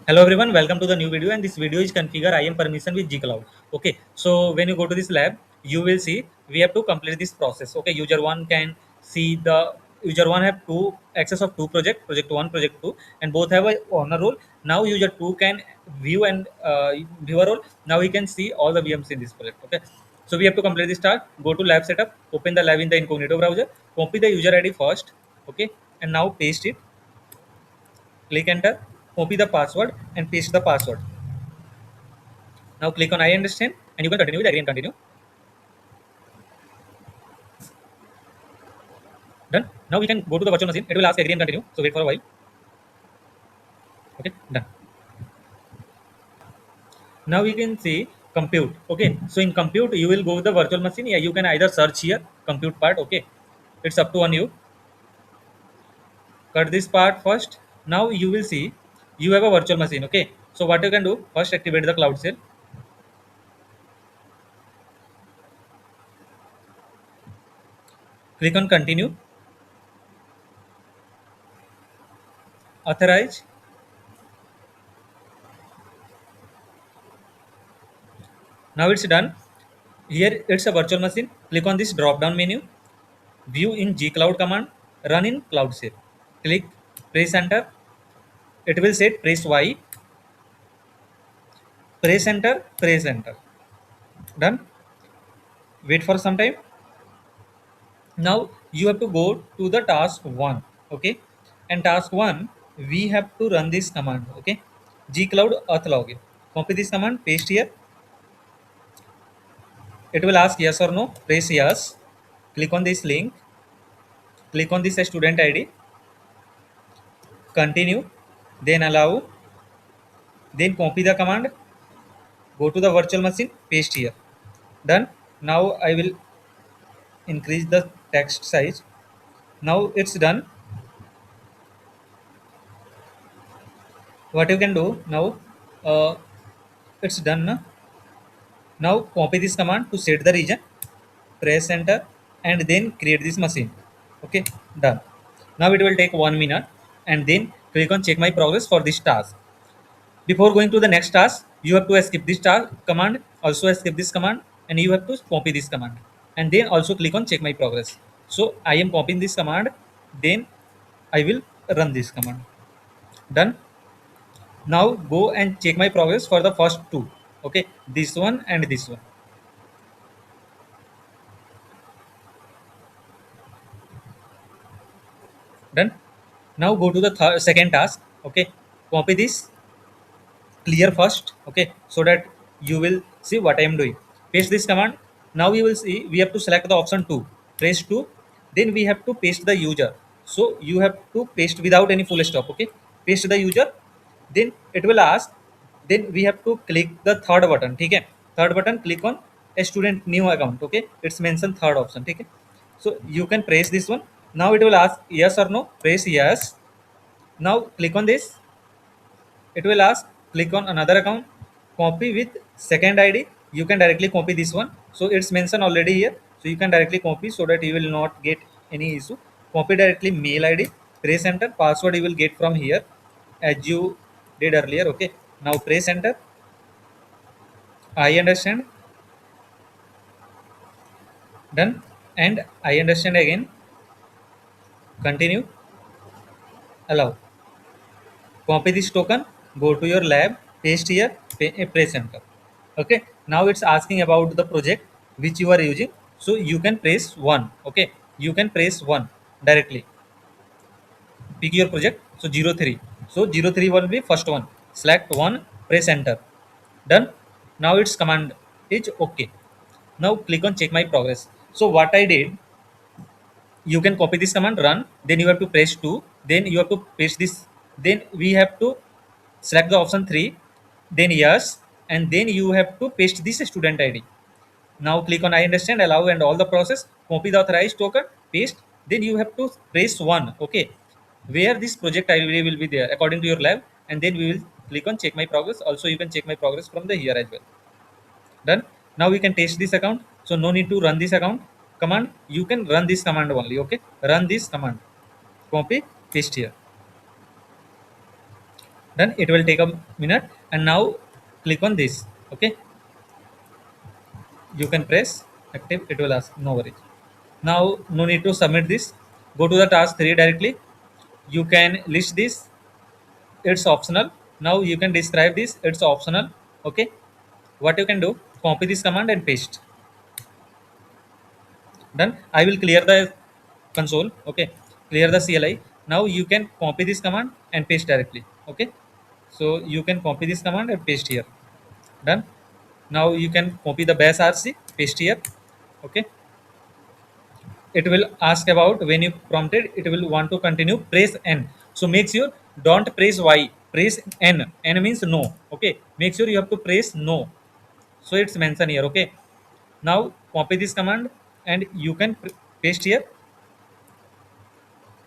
Hello everyone, welcome to the new video, and this video is configure IAM permission with gcloud. Okay, so when you go to this lab, you will see we have to complete this process. Okay, user one can see the user one have two access of two project one, project two, and both have a owner role. Now user two can view and viewer role. Now he can see all the VMs in this project. Okay, so we have to complete this task. Go to lab setup, open the lab in the incognito browser, copy the user ID first. Okay, and now paste it, click enter, copy the password and paste the password. Now click on I understand and you can continue with agree and continue. Done. Now we can go to the virtual machine. It will ask agree and continue. So wait for a while. Okay, done. Now we can see compute. Okay, so in compute you will go with the virtual machine. Yeah, you can either search here compute part. Okay, it's up to on you. Cut this part first. Now you will see you have a virtual machine. Okay, so what you can do first, activate the cloud shell. Click on continue. Authorize. Now it's done. Here it's a virtual machine. Click on this drop down menu, view in gcloud command, run in cloud shell. Click, press enter. It will say press Y, press enter, press enter. Done. Wait for some time. Now you have to go to the task one. Okay, and task one we have to run this command. Okay, gcloud auth login. Copy this command, paste here. It will ask yes or no. Press yes. Click on this link. Click on this student ID. Continue. Then allow. Then copy the command. Go to the virtual machine. Paste here. Done. Now I will increase the text size. Now it's done. What you can do now, uh, it's done. Now copy this command to set the region, press enter, and then create this machine. Okay, done. Now it will take 1 minute, and then click on check my progress for this task. Before going to the next task, you have to skip this task command, also skip this command, and you have to copy this command, and then also click on check my progress. So I am copying this command, then I will run this command. Done. Now go and check my progress for the first two. Okay, this one and this one. Done. Now go to the second task. Okay, copy this, clear first. Okay, so that you will see what I am doing. Paste this command. Now you will see we have to select the option 2, press 2, then we have to paste the user. So you have to paste without any full stop. Okay, paste the user, then it will ask, then we have to click the third button. Okay, third button, click on a student new account. Okay, it's mentioned third option. Okay, so you can press this one. Now it will ask yes or no. Press yes. Now click on this. It will ask, click on another account, copy with second ID. You can directly copy this one, so it's mentioned already here, so you can directly copy so that you will not get any issue. Copy directly mail ID, press enter. Password you will get from here as you did earlier. Okay, now press enter. I understand. Done. And I understand again. Continue. Allow. Copy this token, go to your lab, paste here, press enter. Okay, now it's asking about the project which you are using, so you can press 1. Okay, you can press 1 directly. Pick your project. So 03, so 03 will be first one. Select one, press enter. Done. Now its command is okay. Now click on check my progress. So what I did, you can copy this command, run, then you have to press 2, then you have to paste this, then we have to select the option 3, then yes, and then you have to paste this student ID. Now click on I understand, allow, and all the process. Copy the authorized token, paste, then you have to press 1. Okay, where this project ID will be there according to your lab, and then we will click on check my progress. Also you can check my progress from the here as well. Done. Now we can test this account, so no need to run this account command. You can run this command only. Okay, run this command, copy, paste here. Then it will take a minute, and now click on this. Okay, you can press active, it will ask, no worries. Now no need to submit this. Go to the task 3 directly. You can list this, it's optional. Now you can describe this, it's optional. Okay, what you can do, copy this command and paste. Done. I will clear the console. Okay, clear the CLI. Now you can copy this command and paste directly. Okay, so you can copy this command and paste here. Done. Now you can copy the bash rc, paste here. Okay, it will ask about, when you prompted, it will want to continue, press n. So make sure, don't press y, press n. N means no. Okay, make sure you have to press no. So it's mentioned here. Okay, now copy this command and you can paste here.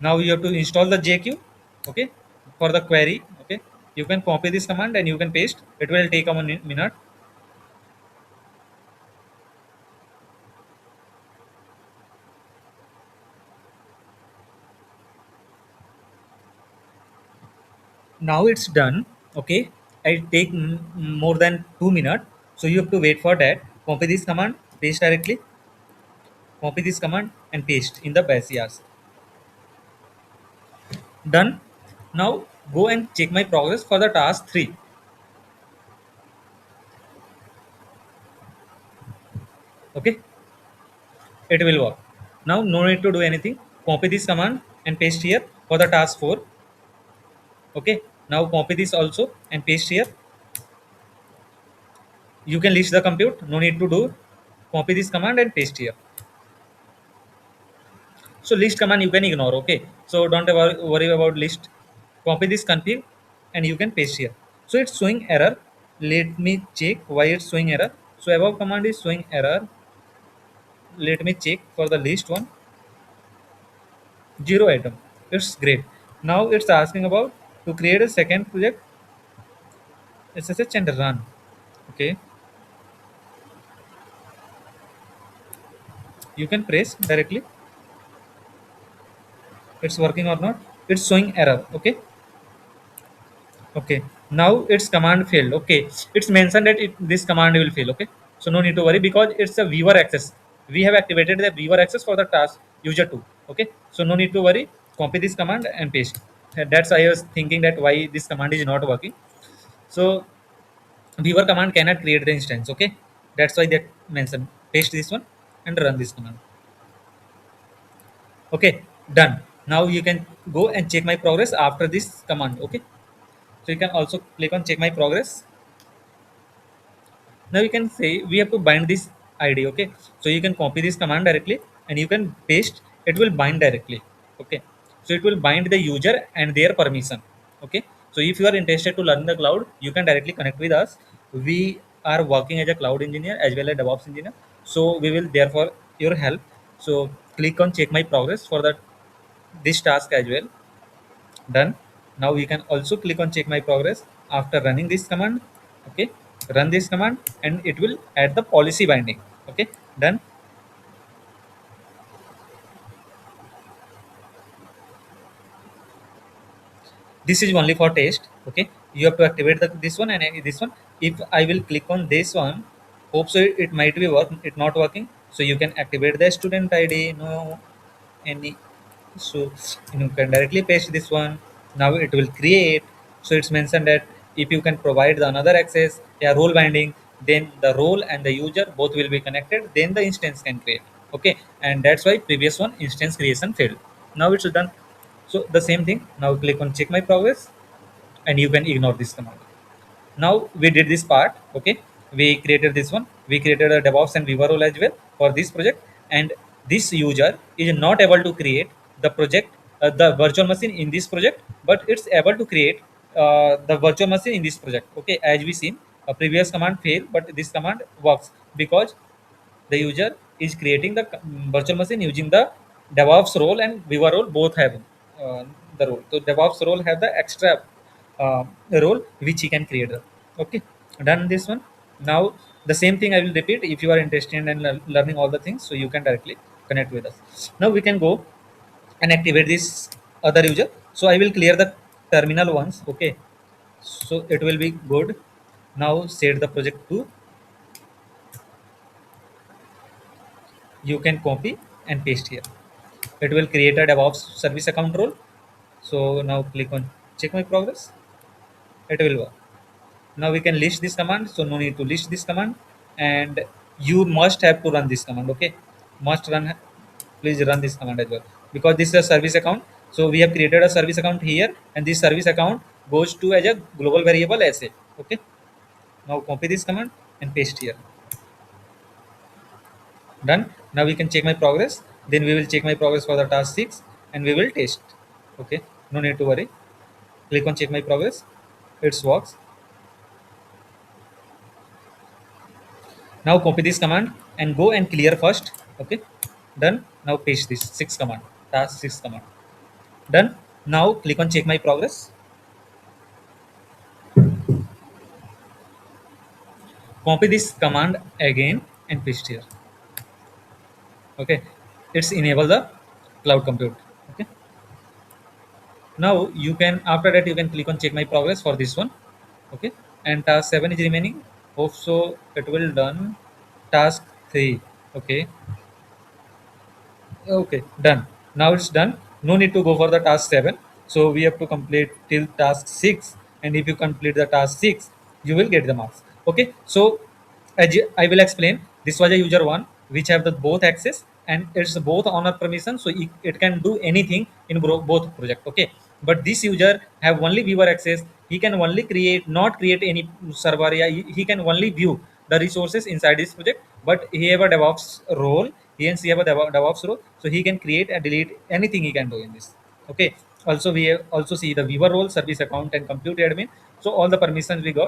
Now you have to install the jq. Okay, for the query. Okay, you can copy this command and you can paste, it will take a minute. Now it's done. Okay, it take more than 2 minutes. So you have to wait for that. Copy this command, paste directly. Copy this command and paste in the basiars. Done. Now go and check my progress for the task 3. Okay, it will work. Now no need to do anything. Copy this command and paste here for the task 4. Okay, now copy this also and paste here. You can list the compute, no need to do. Copy this command and paste here. So list command you can ignore. Okay, so don't worry about list. Copy this config and you can paste here. So it's showing error. Let me check why it's showing error. So above command is showing error. Let me check for the list one. 0 item. It's great. Now it's asking about to create a second project, SSH and run. Okay, you can press directly. It's working or not. It's showing error. Okay, okay, now its command failed. Okay, it's mentioned that this command will fail. Okay, so no need to worry because it's a viewer access. We have activated the viewer access for the task user 2. Okay, so no need to worry. Copy this command and paste. That's why I was thinking that why this command is not working. So viewer command cannot create the instance. Okay, that's why that mentioned. Paste this one and run this command. Okay, done. Now you can go and check my progress after this command. Okay, so you can also click on check my progress. Now you can say we have to bind this id. Okay, so you can copy this command directly and you can paste, it will bind directly. Okay, so it will bind the user and their permission. Okay, so if you are interested to learn the cloud, you can directly connect with us. We are working as a cloud engineer as well as DevOps engineer, so we will there for your help. So click on check my progress for that this task as well. Done. Now you can also click on check my progress after running this command. Okay, run this command and it will add the policy binding. Okay, done. This is only for test. Okay, you have to activate this one and this one. If I will click on this one, hope so it might be work, it not working. So you can activate the student id, no any. So you can directly paste this one. Now it will create. So it's mentioned that if you can provide the another access, yeah, role binding, then the role and the user both will be connected, then the instance can create. Okay, and that's why previous one instance creation failed. Now it's done. So the same thing, now click on check my progress and you can ignore this command. Now we did this part. Okay, we created this one, we created a DevOps and Viva role as well for this project. And this user is not able to create the project, the virtual machine in this project, but it's able to create the virtual machine in this project. Okay, as we seen, a previous command failed, but this command works because the user is creating the virtual machine using the DevOps role and Viva role both have the role. So DevOps role have the extra uh, role which he can create. Okay, done this one. Now the same thing I will repeat. If you are interested in learning all the things, so you can directly connect with us. Now we can go and activate this other user. So I will clear the terminal once. Okay, So it will be good. Now set the project to, you can copy and paste here. It will create a DevOps service account role. So now click on check my progress. It will work. Now we can list this command, so no need to list this command. And you must have to run this command. Okay, must run. Please run this command as well, because this is a service account. So we have created a service account here, and this service account goes to as a global variable SA. Okay, now copy this command and paste here. Done. Now we can check my progress. Then we will check my progress for the task 6, and we will test. Okay, no need to worry. Click on check my progress. It works. Now copy this command and go and clear first. Okay, done. Now paste this 6 command, task 6 command. Done. Now click on check my progress. Copy this command again and paste here. Okay, it's enable the cloud compute. Okay, now you can, after that you can click on check my progress for this one. Okay, and task 7 is remaining. Hope so it will done. Task 3. Okay, okay, done. Now it's done. No need to go for the task 7. So we have to complete till task 6. And if you complete the task 6, you will get the marks. Okay. So I will explain. This was a user 1 which have the both access, and it's both honor permission. So it can do anything in both project. Okay. But this user have only viewer access. He can only create, not create any server. Yeah, he can only view the resources inside this project, but he have a DevOps role. He and she have a DevOps role, so he can create and delete anything he can do in this. Okay. Also, we have also see the viewer role, service account, and compute admin. So all the permissions we got.